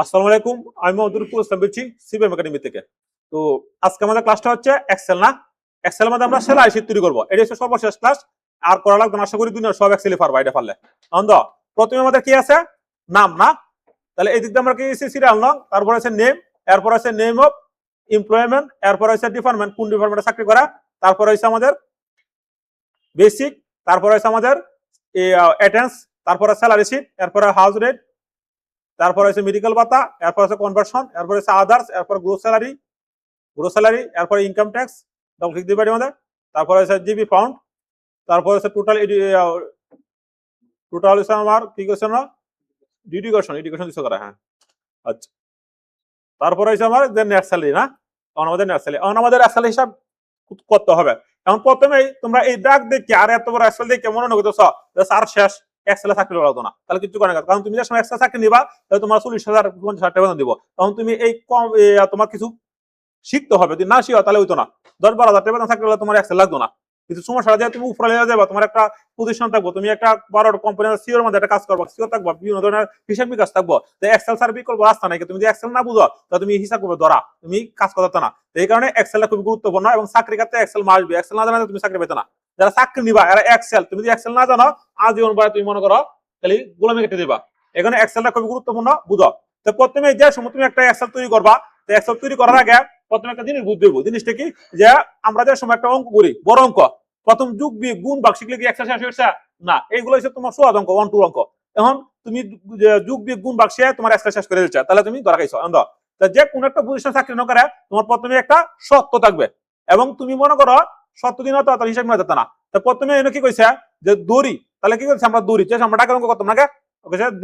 আসসালামু আলাইকুম, আমি মধুরপুর ইসলাম বলছি সিবিএম একাডেমি থেকে। তো আজকে আমাদের ক্লাসটা হচ্ছে এক্সেল না, এক্সেলের মধ্যে আমরা সেলাই শীট তৈরি করবো। এটা হচ্ছে সর্বশেষ ক্লাস, আর করা লাগবে না। আশা করি দুনিয়ার সব এক্সেলই পারবা এটা পারলে। অন্ধ প্রথমে আমাদের কি আছে? নাম না। তাহলে এই দিক দিয়ে আমরা কি সিরিয়াল নং, তারপর আছে নেম, এরপর আছে নেম অফ এমপ্লয়মেন্ট, এরপর আছে ডিপার্টমেন্ট, কোন ডিপার্টমেন্টে চাকরি করা, তারপর হচ্ছে আমাদের বেসিক, তারপর আছে আমাদের অ্যাটেন্স, তারপর স্যালারি শিট, এরপর হাউস রেট, তারপর আছে মেডিকেল ভাতা, এরপর আছে কনভার্সন, এরপর আছে আদার্স, এরপর গ্রোস স্যালারি, এরপর ইনকাম ট্যাক্স, ডবল ক্লিক দিতে পারি আমাদের। তারপর আছে জিবি পাউন্ড, তারপর আছে টোটাল হচ্ছে আমার কি করছে না, এডুকেশন দিতে করা। হ্যাঁ, আচ্ছা। তারপর হচ্ছে আমার যে নেট স্যালারি না, আমাদের নেট স্যালারি, আমাদের স্যালারি হিসাব করতে হবে। এখন প্রথমেই তোমরা এই ডাক দেখে আর এত বড় এক্সেল দেখে মনে করতেছ আর শেষ, এক্সেলে চাকরি লাগতো না, তাহলে কিছু করে না। কারণ তুমি যে সময় এক্সেল চাকরি নিবা, তাহলে তোমার 40,000 50,000 টাকা বেতন দিব। তখন তুমি এই কম তোমার কিছু শিখতে হবে, যদি না শিখো তাহলে হইতো না। 10-12,000 টাকা বেতন চাকরি হলে তোমার এক্সেল লাগতো না। কিন্তু সমস্যা যে তুমি উপরে যাবা, তোমার একটা পজিশন থাকবো, তুমি একটা বড় কোম্পানির সিওর মধ্যে একটা কাজ করবো, সিওর থাকবো, বিভিন্ন ধরনের হিসাব বিকাশ থাকবো। এক্সেল সার বিকল্প রাস্তা নাই। তুমি যদি এক্সেল না বুঝো, তাহলে তুমি হিসাব করবে ধরা, তুমি কাজ করতে না। এই কারণে এক্সেলটা খুব গুরুত্বপূর্ণ, এবং চাকরি ক্ষেত্রে এক্সেল মাসবে। এক্সেল না জানা তুমি চাকরি পেতে না। যারা চাকরি নিবা এরা এক্সেল, তুমি যদি এক্সেল না জানো, আজীবন পরে তুমি মনে করো খালি গোলামি কেটে দিবা। এখানে এক্সেলটা খুব গুরুত্বপূর্ণ, বুঝো। তো প্রথমে যে সময় তুমি একটা এক্সেল তৈরি করবা, তো এক্সেল তৈরি করার আগে প্রথমে একটা জিনিস বুঝতে হবে। জিনিসটা কি, যে আমরা যে সময় একটা অঙ্ক করি, বড় অঙ্ক, প্রথম যুগ বিয়োগ গুণ ভাগ শিখলে কি এক্সেল শেষ হয়েছে? না, এইগুলো হচ্ছে তোমার সহজ অঙ্ক, 1 2 অঙ্ক। এখন তুমি যুগ বিয়োগ গুণ ভাগ শিখে তোমার এক্সেল শেষ করে দিচ্ছ, তাহলে তুমি ধরা খাইছো। যে কোন একটা পজিশন চাকরি না করে, তোমার প্রথমে একটা সত্য থাকবে, এবং তুমি মনে করো সত্য দিন হতো তার হিসাব না যেত না। তো প্রথমে এনে কি কইছে যে দড়ি, তাহলে কি করছে আমরা দড়ি, যে আমরা টাকার অঙ্ক করতাম না,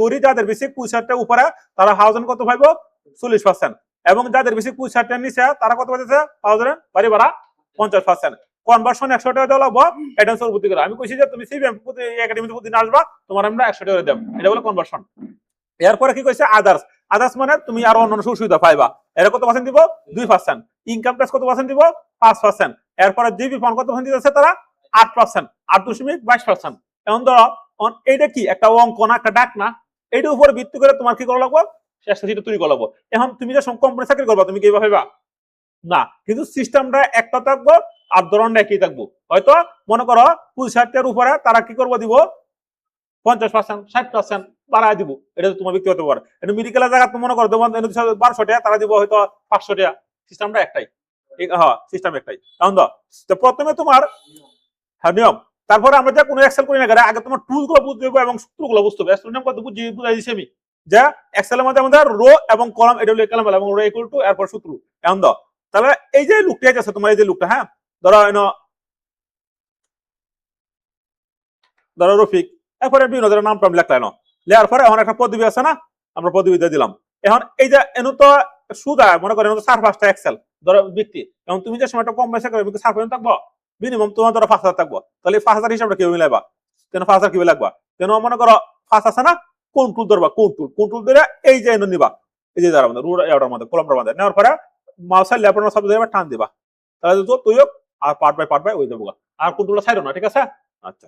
দড়ি যাদের বেশি 65 উপরে তারা হাউজেন কত পাইবো? 40%। এবং যাদের বেশি 65 নিচে তারা কত পাইতেছে? হাউজেন বাড়ি ভাড়া 50%। কনভার্সন 100 টাকা দেওয়া লাগবো অ্যাডভান্স প্রতি করে। আমি কইছি যে তুমি সিবিএম একাডেমিতে প্রতিদিন আসবা, তোমার আমরা 100 টাকা দেব, এটা হলো কনভার্সন। এরপরে কি কইছে আদার্স, আদার্স মানে তুমি আরো অন্যান্য সুবিধা পাইবা। এর কত পার্সেন্ট দিব? 2%। ইনকাম ট্যাক্স কত পার্সেন্ট দিব? 5%। এরপরে জিবি ফান্ড কত পার্সেন্ট দিতেছে তারা? 8%, 8.22%। এখন ধরো এইটা কি একটা অঙ্ক না, একটা ডাক না, এইটার উপরে ভিত্তি করে তোমার কি করা লাগবে? শেষটা যেটা তৈরি করা লাগবে। এখন তুমি যে কোম্পানি চাকরি করবা, তুমি কি এইভাবে ভাইবা না, কিন্তু সিস্টেমটা একটা থাকবো আর ধরনটা একই থাকবো। হয়তো মনে করো 65 উপরে তারা কি করবো দিব 50%, 60% বাড়ায় দিব, এটা তোমার ব্যক্তিগত ব্যাপার। এটা মেডিকেলের জায়গা তুমি মনে করো 1200 টাকা, তারা দিব হয়তো 500 টাকা। সিস্টেমটা একটাই, হ্যাঁ সিস্টেম একটাই। তো প্রথমে তোমার নিয়ম, তারপরে আমরা যে কোনো এক্সেল করি না কেন, আগে তোমার টুল গুলো বুঝতে হবে এবং সূত্রগুলো বুঝতে হবে। এক্সেল কত বুঝাই দিচ্ছি আমি, যে এক্সেলের মধ্যে আমাদের রো এবং কলাম, এটা হলো কলাম এবং রো ইকুয়াল টু এরপর সূত্র। এখন দাও, তাহলে এই যে লুকটা আছে তোমার, এই যে লুকটা, হ্যাঁ ধরো ধরো রফিক, এরপরে বিভিন্ন ধরনের নাম টাম লেখলাম, লেয়ার পরে এখন একটা পদবি আছে না, আমরা পদবি দিয়ে দিলাম। এখন এই যে এনু তো সুদা মনে করেন 4-5টা এক্সেল ধরো ব্যক্তি, এখন তুমি যে সময় একটা কম পয়সা করবে 4 থাকবো, মিনিমাম তোমার ধরো 5,000 থাকবো, তাহলে 5,000 হিসাবটা কেউ মিলাইবা, কেন 5,000 কিভাবে লাগবা? কেন মনে করো 5 আছে না, কোন টুল ধরবা, কোন টুল ধরে এই যে এনু নিবা, এই যে যারা রুট এটার মধ্যে কলমটার মধ্যে নেওয়ার পরে মাউসের লেফট সব ধরে টান দিবা, তাহলে তো তুইও আর পার্ট বাই ওই দেবো। আর কোন টুলটা ছাইরো না, ঠিক আছে? আচ্ছা,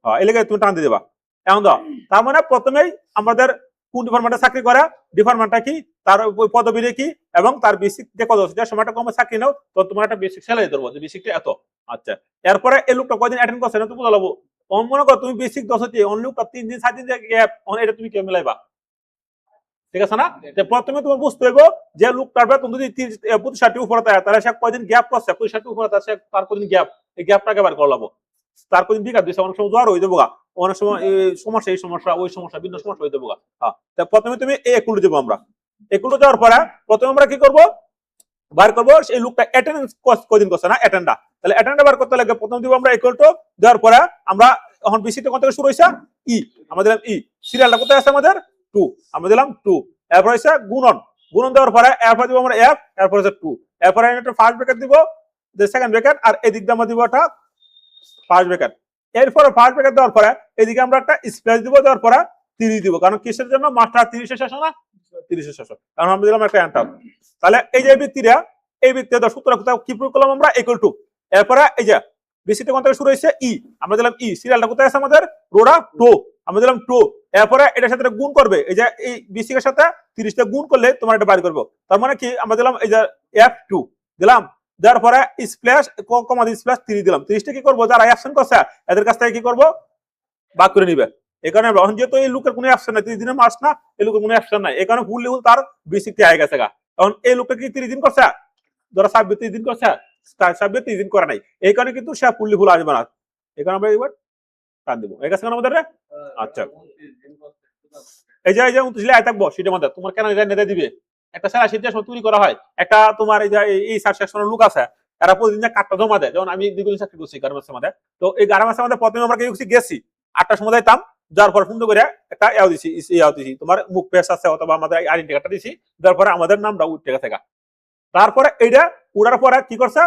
হ্যাঁ এই লেগে তুমি টান দিয়ে দেবা। এখন দাও, তার মানে প্রথমেই আমাদের কোন ডিপার্টমেন্টে চাকরি করা, ডিপার্টমেন্টটা কি, তার পদবী কি, এবং তার বেসিক যে কত যে সময়টা কমে চাকরি নাও, তো তোমার একটা বেসিক স্যালারি ধরবো যে বেসিকটা এত। আচ্ছা, এরপরে এই লোকটা কয়দিন অ্যাটেন্ড করছে না তুমি বলবো, মনে করো তুমি বেসিক 10 হচ্ছে অন্য লোকটা 3 দিন 7 দিন গ্যাপ, এটা তুমি কেউ মিলাইবা, ঠিক আছে না? প্রথমে তোমার বুঝতে হবে যে লোকটার বেতন যদি 65 উপরে থাকে, তাহলে সে কয়দিন গ্যাপ করছে, 65 উপরে তার কদিন গ্যাপ, এই গ্যাপটাকে বার করে লাভ। তার কদিন বিকাশ দিচ্ছে, অনেক সময় জ্বর হয়ে যাবো, অনেক সময় এই সমস্যা ওই সমস্যা বিভিন্ন সমস্যা হয়ে যাবো। হ্যাঁ, প্রথমে তুমি এই একুলটো দেবো আমরা। একুলটো দেওয়ার পরে প্রথমে আমরা কি করবো, বার করবো এই লোকটা অ্যাটেন্ডেন্স কদিন করছে না, অ্যাটেন্ডা, তাহলে অ্যাটেন্ডা বার করতে লাগে প্রথম দিব আমরা ইকুয়াল দেওয়ার পরে আমরা এখন বিসিটা কত থেকে শুরু হয়েছে, ই আমরা দিলাম, ই সিরিয়ালটা কোথায় আছে আমাদের 2, আমরা দিলাম 2। এরপর হচ্ছে গুণন দেওয়ার পরে এরপর দিব আমরা এফ, এরপর হচ্ছে 2, এরপরে একটা ফার্স্ট ব্র্যাকেট দিব, সেকেন্ড ব্র্যাকেট, আর এদিক দিয়ে আমরা দিব একটা ফার্স্ট ব্র্যাকেট। এরপরে ফার্স্ট ব্র্যাকেট দেওয়ার পরে এদিকে আমরা একটা স্পেস দিব, দেওয়ার পরে 30 দিব, কারণ কিসের জন্য, মাস্টার 30 শেষ না, 30 শেষ, কারণ আমরা দিলাম একটা এন্টার। তাহলে এই যে ব্যক্তিরা, এই ব্যক্তিরা সূত্র কি প্রয়োগ করলাম আমরা, ইকুয়াল টু, এরপরে এই যে বিসি থেকে কোন থেকে শুরু হয়েছে ই, আমরা দিলাম ই, সিরিয়ালটা কোথায় আছে আমাদের রোডা টু, আমরা দিলাম টু, এরপরে এটার সাথে গুণ করবে, এই যে এই বিসি এর সাথে 30 টা গুণ করলে তোমার এটা বাইর করবো, তার মানে কি আমরা দিলাম এই যে F2 দিলাম, দেওয়ার পরে স্প্ল্যাশ কমা দিয়ে স্প্ল্যাশ 3 দিলাম, 30 টা কি করবো যারা অ্যাবসেন্ট করছে এদের কাছ থেকে কি করবো ভাগ করে নিবে। এই কারণে এখন যেহেতু এই লোকের কোনো অ্যাবসেন্ট নাই, 30 দিনের মাস না, এই লোকের কোনো অ্যাবসেন্ট নাই, এই কারণে ফুল তার বিসি তে আয় গেছে গা। এখন এই লোকটা কি 30 দিন করছে, ধরো 30 দিন করছে, 30 দিন করে নাই, এই কারণে কিন্তু সে ফুল আসবে না, এই কারণে আমরা এবার টান দিব, এই কাছে আমাদের আচ্ছা এই যে 29 আয় থাকবো সেটার মধ্যে তোমার কেন নেতা দিবে একটা সারা শীত তৈরি করা হয়, একটা তোমার এই যে এই সাকসেশনের লোক আছে এরা প্রতিদিন কাঠটা জমা দেয়, যেমন আমি দ্বিগুণ চাকরি করছি গার্মেন্টসের মধ্যে, তো এই গার্মেন্টসের মধ্যে প্রথমে আমরা কি গেছি 8টার সময় যাইতাম, যাওয়ার পর সুন্দর করে একটা দিছি তোমার মুখ পেশ আছে অথবা আমাদের আইডেন্টি কার্ডটা দিছি, তারপরে আমাদের নামটা উঠে গেছে, তারপরে এইটা উড়ার পরে কি করছে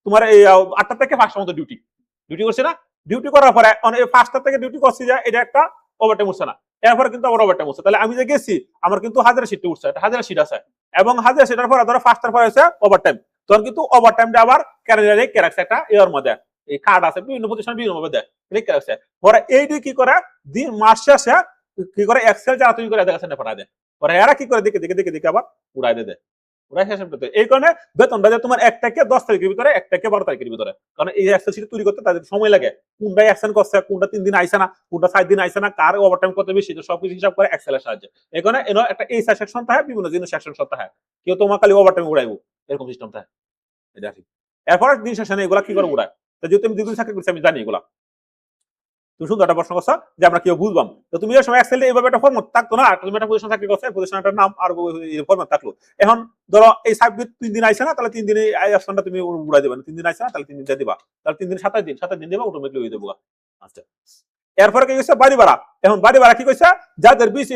তোমার এই 8টা থেকে 5টার মধ্যে ডিউটি করছে না, ডিউটি করার পরে 5টা থেকে ডিউটি করছি যে এটা একটা ওভারটাইম উঠছে না, এরপরে কিন্তু আবার ওভারটাইম উঠছে, তাহলে আমি যে গেছি আমার কিন্তু 1000 সিট উঠছে, এটা 1000 সিট আছে, এবং 1000 সিটের পরে ধরো 5টার পরে হচ্ছে ওভারটাইম, তখন কিন্তু ওভারটাইমটা আবার ক্যালেন্ডারে কে রাখছে একটা এর মধ্যে, এই কার্ড আছে বিভিন্ন প্রতিষ্ঠান বিভিন্ন ভাবে দেয়, লিখে রাখছে, পরে এইটি কি করে দিন মাস শেষে কি করে এক্সেল যারা তুমি করে দেখাচ্ছে না পাঠায় দেয়, পরে এরা কি করে দেখে আবার উড়াই দেয়, এই কারণে বেতনটা যে তোমার 1 থেকে 10 তারিখের ভিতরে, 1 থেকে 12 তারিখের ভিতরে, কারণ এই এক্সেল শিট তৈরি করতে তাদের সময় লাগে, কোনটা অ্যাকশন করছে, কোনটা 3 দিন আইছে না, কোনটা 4 দিন আইছে না, কার ওভারটাইম কত বেশি, সবকিছু হিসাব করে এক্সেলের সাহায্যে, এই কারণে একটা এই সেকশন থাকে, বিভিন্ন জিনিস সেকশন থাকে, কেউ তোমার খালি ওভারটাইম উড়াইবো এরকম সিস্টেম থাকে, এটা ঠিক। এরপর দিন শেষে এগুলা কি করে উড়ায়, তো যেহেতু আমি 2 দিন চাকরি করছি আমি জানি এগুলা, তুমি সুন্দর একটা প্রশ্ন করছো যে আমরা কেউ বুঝবাম, তো তুমি এই সময় এক্সেলে এইভাবে একটা ফরম্যাট থাকতো না, তুমি একটা পজিশন চাকরি করছো, পজিশনটার নাম আর ফরম্যাট থাকলো, এখন ধরো এই সাবজেক্ট 3 দিন আইছে না, তাহলে 3 দিনে এই অপশনটা তুমি উড়াই দেবে, 3 দিন আইছে না তাহলে 3 দিন দিয়ে দিবা, তাহলে 3 দিন 27 দিন দিবা, অটোমেটিক্যালি হয়ে যাবে। আচ্ছা এরপরে কি কইছে বাড়ি ভাড়া, এখন বাড়ি ভাড়া কি কইছে যাদের বিসি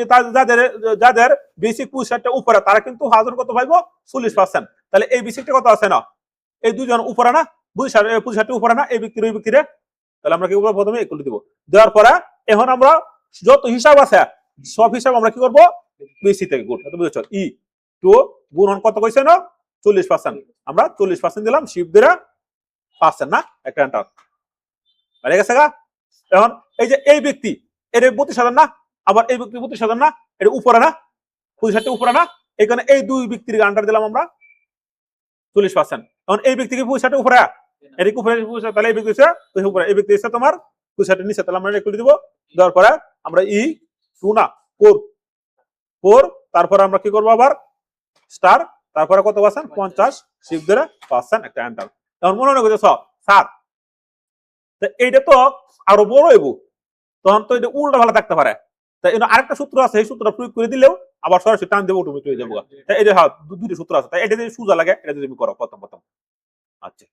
যাদের বেসিক 65টা উপরে তারা কিন্তু হাজার কত পাইবো 40%, তাহলে এই বেসিকটা কত আছে না, এই দুইজন উপরে না 65টা উপরে না, এই ব্যক্তির ওই ব্যক্তিরে, তাহলে আমরা কি করবো প্রথমে ইকুয়াল দিব, দেওয়ার পরে এখন আমরা যত হিসাব আছে সব হিসাব আমরা কি করব বেসি থেকে গুণ, বুঝছো ই টু গুণন কত কইছে না 40%, আমরা 40% দিলাম, শিফট দিয়ে পাচ্ছেন না একটা এন্টার হয়ে গেছে গা। এখন এই যে এই ব্যক্তি এর 32,000 না, আবার এই ব্যক্তি 32,000 না, এর উপরে না 65টা উপরে না, এখানে এই দুই ব্যক্তির আন্ডার দিলাম আমরা 40%, এখন এই ব্যক্তিকে 65টা উপরে এদিকে উপরে, তাহলে এই ব্যক্তি উপরে, এই ব্যক্তি এসে তোমার 65টা নিচে, তাহলে আমরা ইকুয়াল দিব, দেওয়ার পরে আমরা ই 2 না 4 তারপরে আমরা কি করব আবার স্টার, তারপরে কত পাচ্ছেন 50 শিফট ধরে পাচ্ছেন একটা এন্টার, এখন মনে করতেছ স্যার তো এইটা তো আরো বড় হইব, তখন তো এটা উল্টা ভালো থাকতে পারে, তাই আরেকটা সূত্র আছে, এই সূত্রটা প্রয়োগ করে দিলেও আবার সরাসরি টান দেবো অটোমেটিক হয়ে যাবো, তাই এটা হ্যাঁ দুটো সূত্র আছে, তাই এটা যদি সোজা লাগে এটা যদি তুমি করো প্রথম। আচ্ছা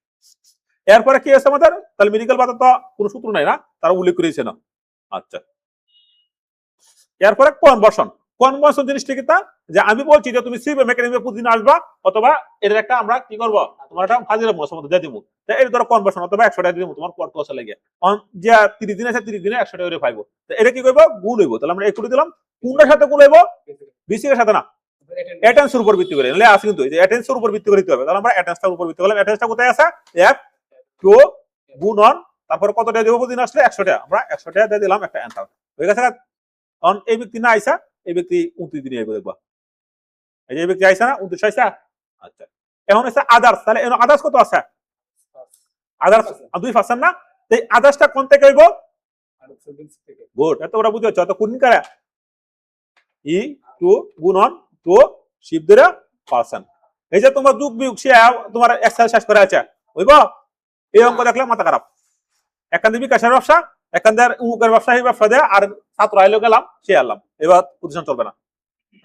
এরপরে কি আছে আমাদের, তাহলে মেডিকেল ভাতা তো কোনো সূত্র নাই না, তারা উল্লেখ করেছে না। আচ্ছা এরপরে কনভার্সন জিনিসটা কি, তা যে আমি বলছি যে তুমি সিভি মেকানিজমে প্রতিদিন আসবা, অথবা এর একটা আমরা কি করব তোমার একটা হাজিরা মধ্যে দিয়ে দিব, তাই এর ধরো কনভার্সন অথবা 100 টাকা দিয়ে দিব তোমার পর পয়সা লাগে, যে 30 দিন আছে 30 দিনে 100 টাকা করে পাইবো, তো এটা কি করবো গুণ হইব, তাহলে আমরা একটু দিলাম, কোনটার সাথে গুণ হইব বিসিক এর সাথে না, অ্যাটেন্ডেন্সের উপর ভিত্তি করে, নালে আছে কিন্তু এই যে অ্যাটেন্ডেন্সের উপর ভিত্তি করে দিতে হবে, তাহলে আমরা অ্যাটেন্ডেন্সের উপর ভিত্তি করলাম, অ্যাটেন্ডেন্সটা কোথায় আছে F2 গুণন তারপর কত টাকা দেব প্রতিদিন আসলে 100 টাকা, আমরা 100 টাকা দিয়ে দিলাম একটা অ্যান্সার হয়ে গেছে। কারণ এই ব্যক্তি না আইসা, এই ব্যক্তি 29 দিনে আইবো দেখবা, এই যে ব্যক্তি আইসা না 29 আইসা। আচ্ছা এখন আছে আদার্স, তাহলে এখন আদার্স কত আছে, আদার্স 2% না, এই আদার্সটা কোন থেকে হইব গুড, এত ওরা বুঝতে পারছো, তো কোন কারা ই 2 গুণন 2 শিফট ধরে পার্সেন্ট, এই যে তোমার যোগ বিয়োগ সে তোমার এক্সেল শেষ করে আছে হইব, এই অঙ্ক দেখলে মাথা খারাপ, এখান থেকে বিকাশের ব্যবসা, এখান থেকে উমুকের ব্যবসা, এই ব্যবসা দেয় আর ছাত্র আইলো গেলাম সে আনলাম, এবার প্রতিষ্ঠান চলবে না,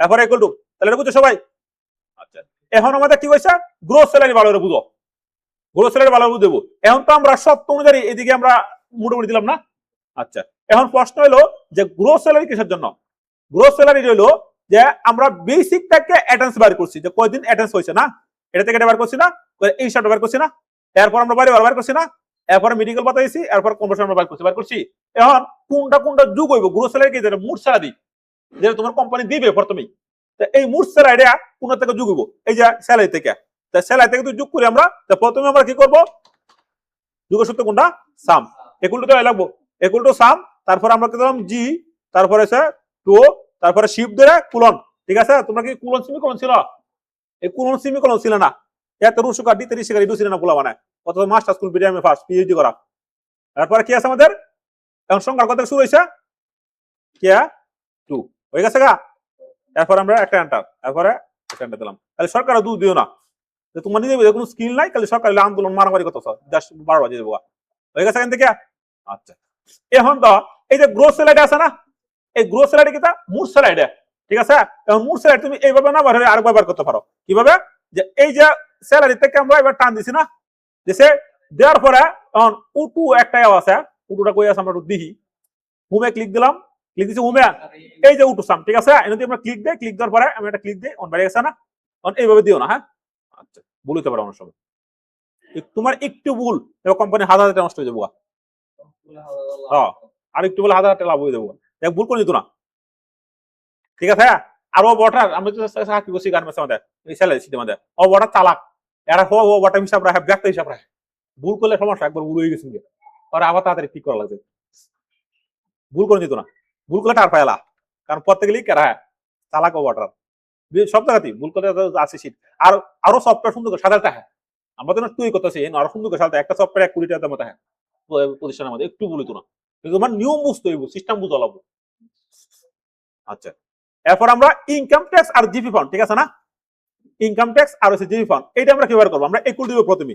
এরপরে ইকুয়াল টু, তাহলে এটা বুঝছো সবাই। আচ্ছা এখন আমাদের কি হয়েছে গ্রোস স্যালারি ভালো করে বুঝো, গ্রোস স্যালারি ভালো বুঝে দেবো, এখন তো আমরা সপ্তাহ অনুযায়ী এদিকে আমরা মোটামুটি দিলাম না। আচ্ছা এখন প্রশ্ন হলো যে গ্রোস স্যালারি কিসের জন্য, গ্রোস স্যালারি হলো যে আমরা বেসিক থেকে অ্যাটেন্ডেন্স বার করছি, যে কয়দিন অ্যাটেন্ডেন্স হয়েছে না, এটা থেকে এটা বার করছি না, এই হিসাবটা বার করছি না, এরপর আমরা বাড়ি বার করছি না, এরপরে মেডিকেল ভাতা দিয়েছি, এরপর কনভার্সন আমরা বার করছি, এখন কোনটা যোগ হইব গ্রোস স্যালারি কি, যেটা মোট স্যালারি যেটা তোমার কোম্পানি দিবে প্রথমেই, এই মোট স্যালারিটা কোন থেকে যোগ হইব, এই যে স্যালারি থেকে, স্যালারি থেকে যোগ করি আমরা, প্রথমে আমরা কি করব যোগের সূত্র কোনটা সাম ইকুয়াল টু তো লাগবো ইকুয়াল টু সাম তারপর আমরা কি দিলাম জি তারপরে আছে 2 তারপরে শিফট ধরে কুলন ঠিক আছে তোমরা কি কুলন সেমিকোলন ছিল এই কুলন সেমিকোলন ছিল না এত রুশুকা ডি 30 শিকার ইডু ছিল না পোলা মানে কত master school BDM first PhD করা তারপরে কি আছে আমাদের এখন সংখ্যা কত শুরু হইছে কি 2 হয়ে গেছে গা এরপর আমরা একটা এন্টার তারপরে একটা এন্টার দিলাম তাহলে সরকার দু দিও না যে তোমার নিজে কোনো স্কিল নাই তাহলে সরকার আন্দোলন মারামারি করতেছ 10-12 বাজে দেবো হয়ে গেছে এখান থেকে আচ্ছা এখন তো এই যে গ্রোথ স্লাইড আছে না এই গ্রোথ স্লাইড কি তা মুড স্লাইড ঠিক আছে এখন মুড স্লাইড তুমি এইভাবে না বার আরেকবার বার করতে পারো কিভাবে যে এই যে স্যালারি থেকে আমরা এবার টান দিছি না দিছে দেওয়ার পরে এখন উটু একটা আছে উটুটা কই আছে আমরা একটু দেখি হোমে ক্লিক দিলাম ক্লিক দিছি হোমে এই যে উটু সাম ঠিক আছে এনে আমরা ক্লিক দেই ক্লিক দেওয়ার পরে আমি একটা ক্লিক দেই অন বাইরে গেছে না অন এইভাবে দিও না হ্যাঁ আচ্ছা বলতে পারো অনেক সময় তোমার একটু ভুল এবং কোম্পানি হাজার টাকা নষ্ট হয়ে যাবো হ্যাঁ আর একটু বলে হাজার টাকা লাভ হয়ে যাবো দেখ ভুল করে নিত না ঠিক আছে আর ও বটার আমি তো চাকরি করছি গার্মেন্টস আমাদের এই স্যালারি সিস্টেম আমাদের ও বটার চালাক এরা ও বটা হিসাব রাখে ব্যক্ত হিসাব রাখে ভুল করলে সমস্যা একবার ভুল হয়ে গেছে আর আবার তাড়াতাড়ি ঠিক করা লাগছে ভুল করে নিত না ভুল করলে টার পায়লা কারণ পড়তে গেলেই কেরা চালাক ও বটার সব জায়গাতেই ভুল করলে আছে শীত আর আরো সফটওয়্যার সুন্দর করে সাজাতে হয় আমরা তো তুই করতেছি আরো সুন্দর করে সাজাতে একটা সফটওয়্যার 1 কোটি টাকার মতো হ্যাঁ প্রতিষ্ঠানের মধ্যে একটু বলিত না কিন্তু আমার নিয়ম বুঝতে হইব সিস্টেম বুঝা লাগবো আচ্ছা এরপর আমরা ইনকাম ট্যাক্স আর জিপি ফান্ড ঠিক আছে না ইনকাম ট্যাক্স আর হচ্ছে জিপি ফান্ড এটা আমরা কিভাবে করবো আমরা ইকুয়াল দিব প্রথমে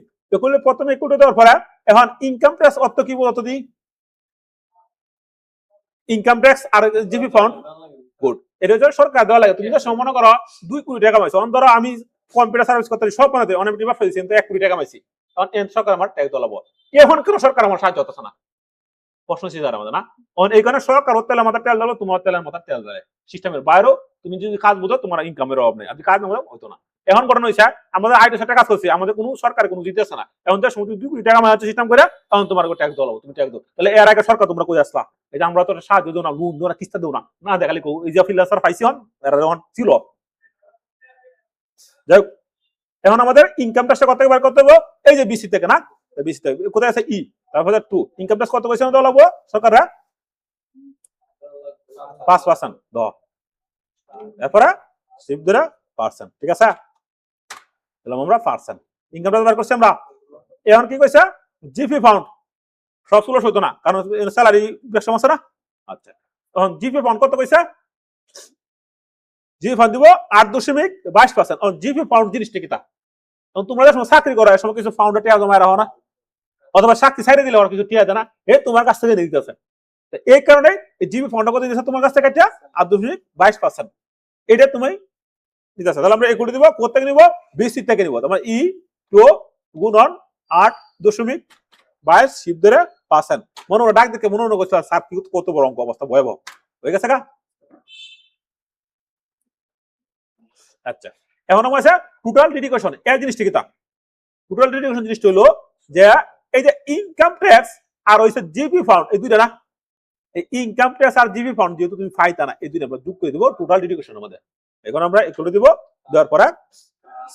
ইকুয়াল দেওয়ার পরে এখন ইনকাম ট্যাক্স অর্থ কি বলতো দি ইনকাম ট্যাক্স আর জিপি ফান্ড গুড এটা হচ্ছে সরকার দেওয়া লাগে তুমি তো মনে করো 2 কোটি টাকা পাইছো ধরো আমি কম্পিউটার সার্ভিস করতে সব বানাতে অনেক টিপা ফেলছি কিন্তু 1 কোটি টাকা পাইছি তখন সরকার আমার ট্যাক্স দলাবো এখন কেন সরকার আমার সাহায্য হতেছে না প্রশ্ন ছিল আমাদের না এই কারণে সরকার তেলের মাথা তেল দিলো তোমার তেলের মাথা তেল দেয় সিস্টেমের বাইরেও তুমি যদি কাজ বুঝো তোমার ইনকামের অভাব নেই আপনি কাজ না বুঝো হইতো না এখন ঘটনা হয়েছে আমাদের আইটি সেক্টরে কাজ করছি আমাদের কোনো সরকার কোনো দিতে আসে না এখন তো সময় 2 কোটি টাকা মাঝে সিস্টেম করে তখন তোমার ট্যাক্স দলাবো তুমি ট্যাক্স দাও তাহলে এর আগে সরকার তোমরা কই আসলা এই যে আমরা তো সাহায্য দেবো না লোন দেবো না কিস্তা দেবো না দেখালি এই যে ফ্রিল্যান্সার পাইছি হন এরা যখন ছিল যাই এখন আমাদের ইনকাম ট্যাক্সটা কত বার করতে হবে এই যে বিসি থেকে না বিসি থেকে কোথায় আছে ই তারপরে 2 ইনকাম ট্যাক্স কত পয়সা দেওয়া লাগবে সরকাররা 5% দাও এরপরে শিফট ধরে পার্সেন্ট ঠিক আছে তাহলে আমরা পার্সেন্ট ইনকাম ট্যাক্স বার করছি আমরা এখন কি কইছে জিপি ফাউন্ড সবগুলো হইতো না কারণ স্যালারি বেশ সমস্যা না আচ্ছা তখন জিপি ফাউন্ড কত কইছে জিপি ফাউন্ড দিব 8.22% আর জিপি ফাউন্ড জিনিসটা কিটা তখন তোমরা যখন চাকরি করো এর সময় কিছু ফাউন্ডার টিয়া জমা রাখো না অথবা চাকরি ছাইড়ে দিলে আর কিছু টিয়া দেয় না তোমার কাছ থেকে নিতে আছে এই কারণে জিপি ফাউন্ডটা কত দিয়েছে তোমার কাছ থেকে 8.22% এটা তুমি দিতে আছে তাহলে আমরা একুটি দিব কত থেকে নিব 20 থেকে নিব তোমরা ই টু গুণন 8.22 শিফট ধরে পার্সেন্ট মনে ডাক দেখে মনে করছে স্যার কি কত বড় অঙ্ক অবস্থা ভয়াবহ হয়ে গেছে গা আচ্ছা এখন আমার আছে টোটাল ডিডাকশন এই জিনিসটা কি তা টোটাল ডিডাকশন জিনিসটা হলো যে এই যে ইনকাম ট্যাক্স আর হইছে জিপি ফান্ড এই দুইটা না এই ইনকাম ট্যাক্স আর জিপি ফান্ড যেহেতু তুমি পাইতা না এই দুইটা আমরা যোগ করে দিব টোটাল ডিডাকশনের মধ্যে এখন আমরা একটু দিব দেওয়ার পরে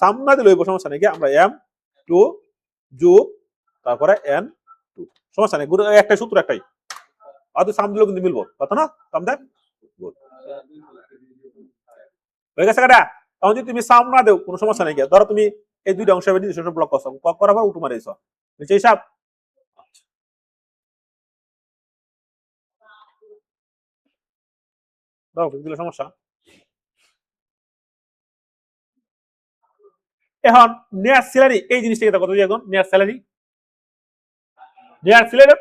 সামনে দিলে হইব সমস্যা নেই আমরা m2 যোগ তারপরে n2 সমস্যা নেই একটা সূত্র একটাই আর সাম দিলেও কিন্তু মিলবো কত না সাম দেন হয়ে গেছে কাটা তখন যদি তুমি সাম না দেও কোনো সমস্যা নেই ধরো তুমি এই দুইটা অংশ ব্লক করছো করার পর উঠু মারিয়েছো নিচে হিসাব দাও দিলে সমস্যা এখন নেয়ার স্যালারি এই জিনিসটা কত দিয়ে এখন নেয়ার স্যালারি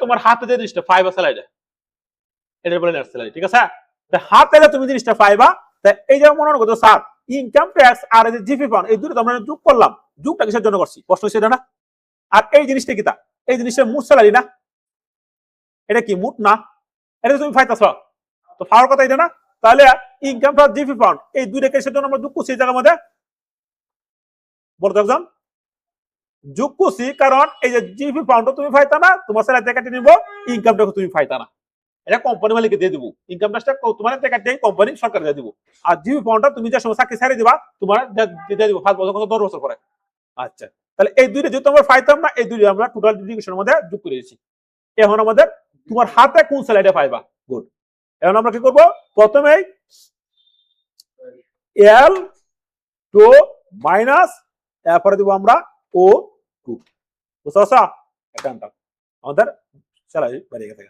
তোমার হাতে যে জিনিসটা পাইবা স্যালারি এটা বলে নেয়ার স্যালারি ঠিক আছে হাতে তুমি জিনিসটা পাইবা এই যে মনে করতো স্যার ইনকাম ট্যাক্স আর এই যে জিপি ফান্ড এই দুটো আমরা যোগ করলাম যোগটা কিসের জন্য করছি প্রশ্ন সেটা না আর এই জিনিসটা কি তা এই জিনিসটা মোট স্যালারি না এটা কি মোট না এটা তুমি পাইতাছ তো পাওয়ার কথা এটা না তাহলে ইনকাম প্লাস জিপি ফান্ড এই দুইটা কিসের জন্য আমরা যোগ করছি এই জায়গার মধ্যে বলতে একজন যোগ করছি কারণ এই যে জিপি ফান্ড তুমি পাইতা না তোমার স্যালারি থেকে নিব ইনকামটা তুমি পাইতা না এটা কোম্পানি মালিককে দিয়ে দিব ইনকাম ট্যাক্সটা তোমার থেকে দিয়ে কোম্পানি সরকার দিয়ে দিব আর জিপি ফান্ডটা তুমি যে সময় চাকরি ছেড়ে দিবা তোমার দিয়ে দিব 5 বছর 10 বছর পরে আচ্ছা, তাহলে এই দুইটা যেহেতু আমরা পাইতাম না, এই দুইটা আমরা টোটাল ডিডিকেশনের মধ্যে যোগ করে দিয়েছি। এখন আমাদের তোমার হাতে কোন স্যালাইডে পাইবা, গুড। এখন আমরা কি করব, প্রথমেই এল টু মাইনাস, এরপরে দিব আমরা ও টু, বুঝতে পারছো? এখানটা আমাদের স্যালাইড বেরিয়ে গেছে,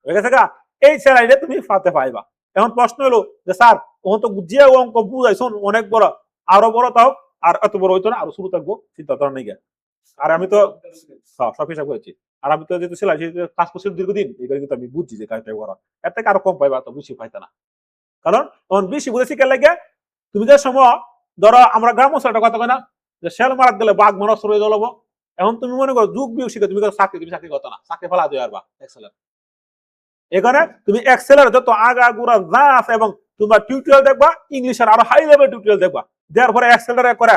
হয়ে গেছে গা। এই স্যালাইডে তুমি পাতে পাইবা। এখন প্রশ্ন হলো যে স্যার তখন তো যে অঙ্ক বুঝাইছুন অনেক বড়, আরো বড় তাও, আর এত বড় হইতো না, আরো শুরু থাকবো, চিন্তা করার নেই। আর আমি তো সব হিসাব করেছি, আর আমি তো যেহেতু সেলাই কাজ করছি দীর্ঘদিন, এগুলো কিন্তু আমি বুঝছি যে কাজটা করা, এর থেকে আরো কম পাইবা, তো বেশি পাইতা না। কারণ তখন বেশি বুঝেছি কে লাগে, তুমি যে সময় ধরো আমরা গ্রাম অঞ্চলটা কথা কয় না যে শেল মারাত গেলে বাঘ মরা সরে জ্বলবো, এখন তুমি মনে করো যুগ বিয়োগ শিখে তুমি চাকরি, তুমি চাকরি করতো না, চাকরি ফেলা দিয়ে পারবা এক্সেলের। এখানে তুমি এক্সেলের যত আগা গুড়া যা আছে এবং তোমার টিউটোরিয়াল দেখবা, ইংলিশের আরো হাই লেভেল টিউটোরিয়াল দেখবা, দেওয়ার পরে এক্সেলের করে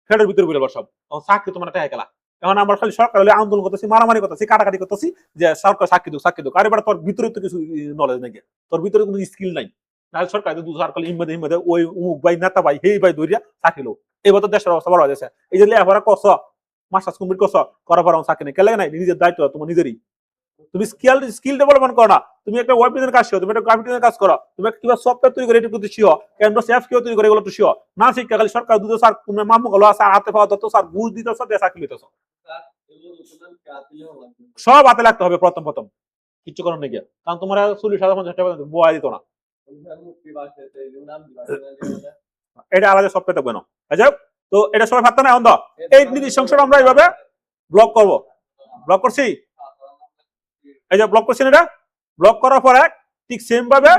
ফেডের ভিতরে বলে সব চাকরি তোমার টাকা গেলা। এখন আমরা খালি সরকার হলে আন্দোলন করতেছি, মারামারি করতেছি, কাটাকাটি করতেছি যে সরকার সাক্ষী দুক সাক্ষী দুক, আর এবার তোর ভিতরে তো কিছু নলেজ নাই, তোর ভিতরে কোনো স্কিল নাই, নাহলে সরকার দু সরকার হিম্মদে হিম্মদে ওই উমুক ভাই নেতা ভাই হেই ভাই দৌড়িয়া চাকরি লোক। এবার তো দেশের অবস্থা বড় হয়ে যাচ্ছে, এই যে লেখাপড়া করছ, মাস্টার্স কমপ্লিট করছ, করার পর চাকরি নেই, কেলে নাই, নিজের দায়িত্ব তোমার নিজেরই। তুমি স্কিল ডেভেলপমেন্ট করো না, তুমি একটা ওয়েব ডিজাইনের কাজ শিখো, তুমি একটা গ্রাফিক ডিজাইনের কাজ করো, তুমি কিভাবে সফটওয়্যার তৈরি করে এটা করতে শিখো, ক্যানভাস অ্যাপ কিভাবে তৈরি করে এগুলো একটু শিখো না। শিক্ষা খালি সরকার দুধ স্যার তুমি মামু গেলো স্যার হাতে পাওয়া দত্ত স্যার ঘুষ দিতেছ, দিয়ে চাকরি দিতেছ, সব হাতে লাগতে হবে প্রথম প্রথম, কিচ্ছু করার নেই। কারণ তোমার 40,000-50,000 টাকা বয়া দিত না, এটা আলাদা সফটওয়্যার থাকবে না। আচ্ছা, তো এটা সবাই ভাবতে না। এখন এই নির্দিষ্ট অংশটা আমরা এইভাবে ব্লক করব, ব্লক করছি, এই যে ব্লক করছেন, এটা ব্লক করার পরে ঠিক সেম ভাবে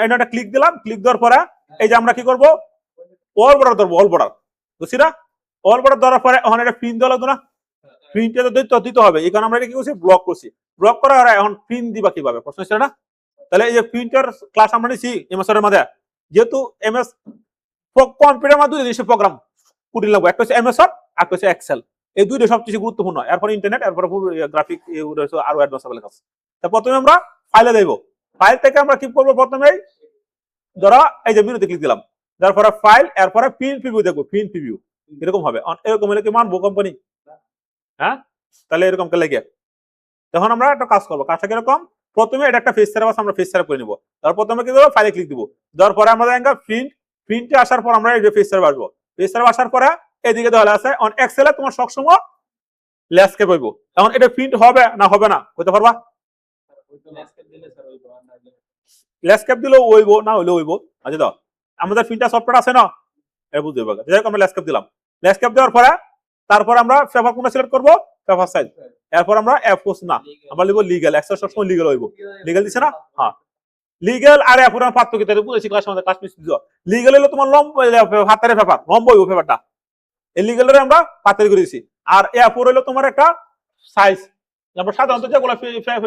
এটা ক্লিক দিলাম, ক্লিক দেওয়ার পরে এই যে আমরা কি করব, অল বর্ডার ধরবো, অল বর্ডার, বুঝছি না? অল বর্ডার ধরার পরে এখন এটা প্রিন্ট দেওয়া লাগতো না, প্রিন্টে তো দিতে হবে, এই কারণে আমরা এটা কি করছি, ব্লক করছি। ব্লক করার পরে এখন প্রিন্ট দিবা কিভাবে প্রশ্ন ছিল না? তাহলে এই যে প্রিন্টার ক্লাস আমরা নিছি এমএস এর মধ্যে, যেহেতু এমএস কম্পিউটার মধ্যে দুই জিনিস প্রোগ্রাম কুটি লাগবে, একটা হচ্ছে এমএস ওয়ার্ড, একটা হচ্ছে এক্সেল, এই দুইটা সবচেয়ে গুরুত্বপূর্ণ। এরপর ইন্টারনেট, এরপর গ্রাফিক, আরো অ্যাডভান্স লেভেলের কাজ। তা প্রথমে আমরা ফাইলে দেব, ফাইল থেকে আমরা কি করবো, প্রথমেই ধরো এই যে মেনুতে ক্লিক দিলাম, তারপরে ফাইল, এরপরে প্রিন্ট প্রিভিউ দেখবো, প্রিন্ট প্রিভিউ এরকম হবে, এরকম হলে কি মানবো কোম্পানি? হ্যাঁ, তাহলে এরকম কে লেগে তখন আমরা একটা কাজ করবো, কাজটা কিরকম, প্রথমে এটা একটা ফেস সেটআপ আছে, আমরা ফেস সেটআপ করে নিব, তারপর প্রথমে কি দেবো, ফাইলে ক্লিক দিব, দেওয়ার পরে আমাদের প্রিন্টে আসার পর আমরা এই যে ফেস সেটআপ আসবো, ফেস সেটআপ আসার পরে এদিকে দেওয়া আছে অন এক্সেলে তোমার সবসময় ল্যান্ডস্কেপ হইব। এখন এটা প্রিন্ট হবে না হবে না কইতে পারবা? ল্যান্ডস্কেপ দিলেও হইব, না হইলেও হইব। আচ্ছা দাও, আমাদের প্রিন্টার সফটওয়্যার আছে না, এটা বুঝতে পারবে। যাই হোক, আমরা ল্যান্ডস্কেপ দিলাম, ল্যান্ডস্কেপ দেওয়ার পরে তারপর আমরা পেপার কোনটা সিলেক্ট করব, পেপার সাইজ, এরপর আমরা এফোস না আমরা লিখব লিগ্যাল, এক্সেল সবসময় লিগ্যাল হইব, লিগ্যাল দিছে না? হ্যাঁ, লিগ্যাল আর এফোর পার্থক্য কি বুঝেছি ক্লাস আমাদের, ক্লাস মিস দিও। লিগ্যাল হলো তোমার লম্বা হাতের পেপার, লম্বা হইব পেপারটা, এই লিগ্যালের আমরা পাতারি করে দিছি। আর এফোর হলো তোমার একটা সাইজ, আমরা সাধারণত যেগুলো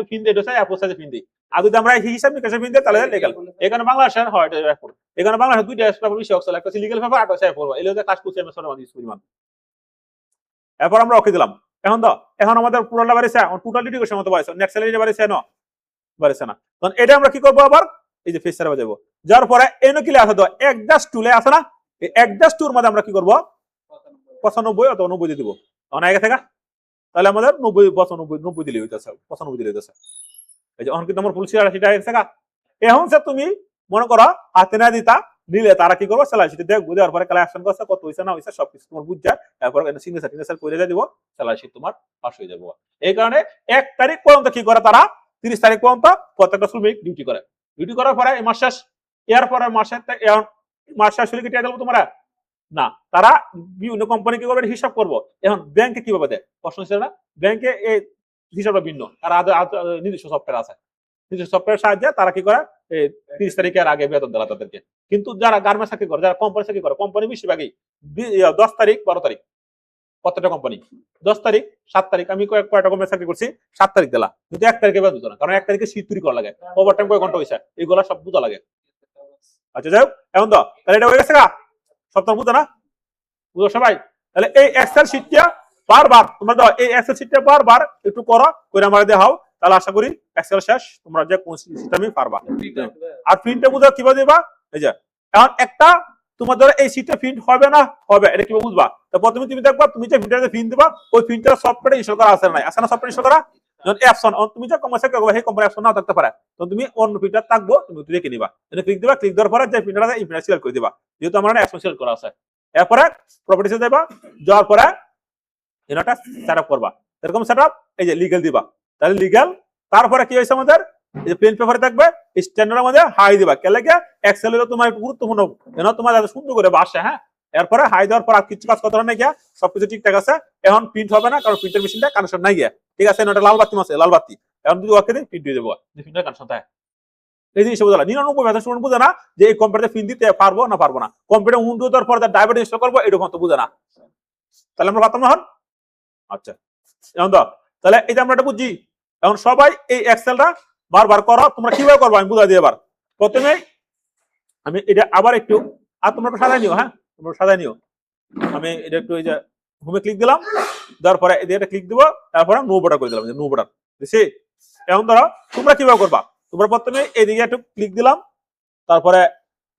ফিন দিই এটা এফোর সাইজে ফিন দিই, আর যদি আমরা হিসাব নিকাশে ফিন দিই তাহলে লিগ্যাল। এখানে বাংলাদেশের হয় এটা এফোর, এখানে বাংলাদেশের দুইটা পেপার বেশি অক্সেল, একটা লিগ্যাল পেপার আর একটা এফোর, এই ক্লাস করছি আমি সরে ইউজ পরিমাণ। এরপর আমরা ওকে দিলাম। এখন দাও, এখন আমাদের পুরোটা বাড়িছে, টোটাল ডিডিকেশন মতো বাড়িছে, নেক্সট স্যালারি বাড়িছে না, বাড়িছে না। তখন এটা আমরা কি করবো, আবার এই যে ফেস সার্ভে যাবো, যাওয়ার পরে এনো কিলে আছে তো অ্যাডজাস্ট টুলে আছে না, এই অ্যাডজাস্ট টুর মধ্যে আমরা কি করবো, 95 অথবা 90 দিয়ে দিব। তখন আগে থেকে তাহলে আমাদের 90 95 দিলে হইতেছে, 95 দিলে হইতেছে। এই যে এখন কিন্তু আমার ফুল 86 টাকা গেছে। এখন স্যার তুমি মনে করো হাতে না দিতা নিলে তারা কি করবো, স্যালারি শিট দেখবো, দেওয়ার পরে কালেকশন করছে কত হইছে না হইছে সবকিছু তোমার বুঝ যায়, তারপর সিগনেচার করে দিব, স্যালারি শিট তোমার পাস হয়ে যাবো। এই কারণে 1 তারিখ পর্যন্ত কি করে তারা, 30 তারিখ পর্যন্ত প্রত্যেকটা শ্রমিক ডিউটি করে, ডিউটি করার পরে এই মাস শেষ, এর পরে মাসের মাস শেষ হলে কি টাকা দেবো তোমরা না, তারা বিভিন্ন কোম্পানি কি করবে হিসাব করবো। এখন ব্যাংকে কিভাবে দেয় প্রশ্ন ছিল না, ব্যাংকে এই হিসাবটা ভিন্ন, তারা নিজস্ব সফটওয়্যার আছে, নিজস্ব সফটওয়্যার সাহায্যে তারা কি করে 30 তারিখের আগে বেতন দেয় তাদেরকে। কিন্তু যারা গার্মেন্টস চাকরি করে, যারা কোম্পানি চাকরি করে, কোম্পানি বেশিরভাগই 10 তারিখ 12 তারিখ, প্রত্যেকটা কোম্পানি 10 তারিখ 7 তারিখ, আমি কয়েকটা কোম্পানি চাকরি করছি 7 তারিখ দিলা, কিন্তু 1 তারিখে বেতন দিত না, কারণ 1 তারিখে শীত তৈরি করা লাগে, ওভার টাইম কয় ঘন্টা হয়েছে এগুলা সব বুঝা লাগে। আচ্ছা যাই হোক, এখন তো তাহলে এটা হয়ে গেছে গা, সপ্তাহ বুঝো না, বুঝো সবাই? তাহলে এই এক্সেল শিটটা বারবার তোমরা দাও, এই এক্সেল শিটটা বারবার একটু করো, করে আমার দেখাও, তাহলে আশা করি এক্সেল শেষ, তোমরা যে কোন সিস্টেমই পারবা। আর প্রিন্টটা বুঝো কিভাবে দিবা, এই যে এখন একটা তোমার ধরো এই শিটটা প্রিন্ট হবে না হবে, এটা কিভাবে বুঝবা, তো প্রথমে তুমি দেখবা তুমি যে প্রিন্টারে পিন দিবা ওই প্রিন্টার সফটওয়্যার ইনস্টল করা আছে না আছে না সফটওয়্যার ইনস্টল করা যখন অ্যাপস অন তুমি যে কমার্সে করবে সেই কোম্পানি অ্যাপস নাও থাকতে পারে তো তুমি অন্য প্রিন্টার থাকবো তুমি রেখে নিবা এটা ক্লিক দিবা ক্লিক দেওয়ার পরে যে প্রিন্টার আছে এই প্রিন্টার সিলেক্ট করে দিবা যেহেতু আমার অ্যাপস সিলেক্ট করা আছে এরপরে প্রপার্টিসে যাবা যাওয়ার পরে এটা সেটআপ করবা এরকম সেটআপ এই যে লিগ্যাল দিবা তাহলে লিগ্যাল তারপরে কি হইছে আমাদের এই যে প্লেন পেপারে থাকবে স্ট্যান্ডার্ডের মধ্যে হাই দিবা কে লাগে এক্সেল এর তোমার একটু গুরুত্বপূর্ণ যেন তোমার এত সুন্দর করে বাসে হ্যাঁ এরপরে হাই দেওয়ার পর আর কিছু কাজ করতে হবে না গিয়া সবকিছু ঠিকঠাক আছে এখন প্রিন্ট হবে না কারণ প্রিন্টার মেশিনটা কানেকশন নাই গিয়া ঠিক আছে এটা লাল বাতি আছে লাল বাতি এখন যদি ওকে দিই প্রিন্ট দিয়ে দেবো যে প্রিন্টার কানেকশন থাকে এই জিনিস বোঝা 99% স্টুডেন্ট বুঝে না যে এই কম্পিউটারে প্রিন্ট দিতে পারবো না পারবো না কম্পিউটার উইন্ডো দেওয়ার পর ড্রাইভার ইনস্টল করবো এরকম তো বুঝে না তাহলে আমরা পারতাম না হন আচ্ছা এখন তো তাহলে এই যে আমরা এটা বুঝছি এখন সবাই এই এক্সেলটা বারবার করো তোমরা কিভাবে করবো আমি বুঝাই দিই এবার প্রথমে আমি এটা আবার একটু আর তোমরা একটু সাজাই নিও হ্যাঁ তোমরা সাজাই নিও আমি এটা একটু এই যে হোমে ক্লিক দিলাম দেওয়ার পরে এটা ক্লিক দিব তারপরে নো বাটন করে দিলাম নো বাটন বুঝছি এখন ধরো তোমরা কিভাবে করবা তোমরা প্রথমে এইদিকে একটু ক্লিক দিলাম তারপরে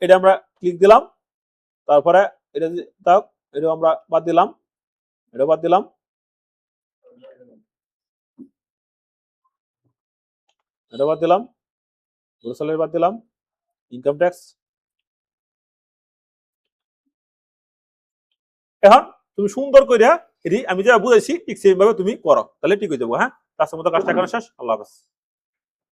এটা আমরা ক্লিক দিলাম তারপরে এটা দাও এটা আমরা বাদ দিলাম এটা বাদ দিলাম এটা বাদ দিলাম গ্রোসারি বাদ দিলাম ইনকাম ট্যাক্স এখন তুমি সুন্দর করে এটি আমি যা বুঝাইছি ঠিক সেইভাবে তুমি করো তাহলে ঠিক হয়ে যাবো হ্যাঁ তার মতো কাজটা করা শেষ আল্লাহ হাফেজ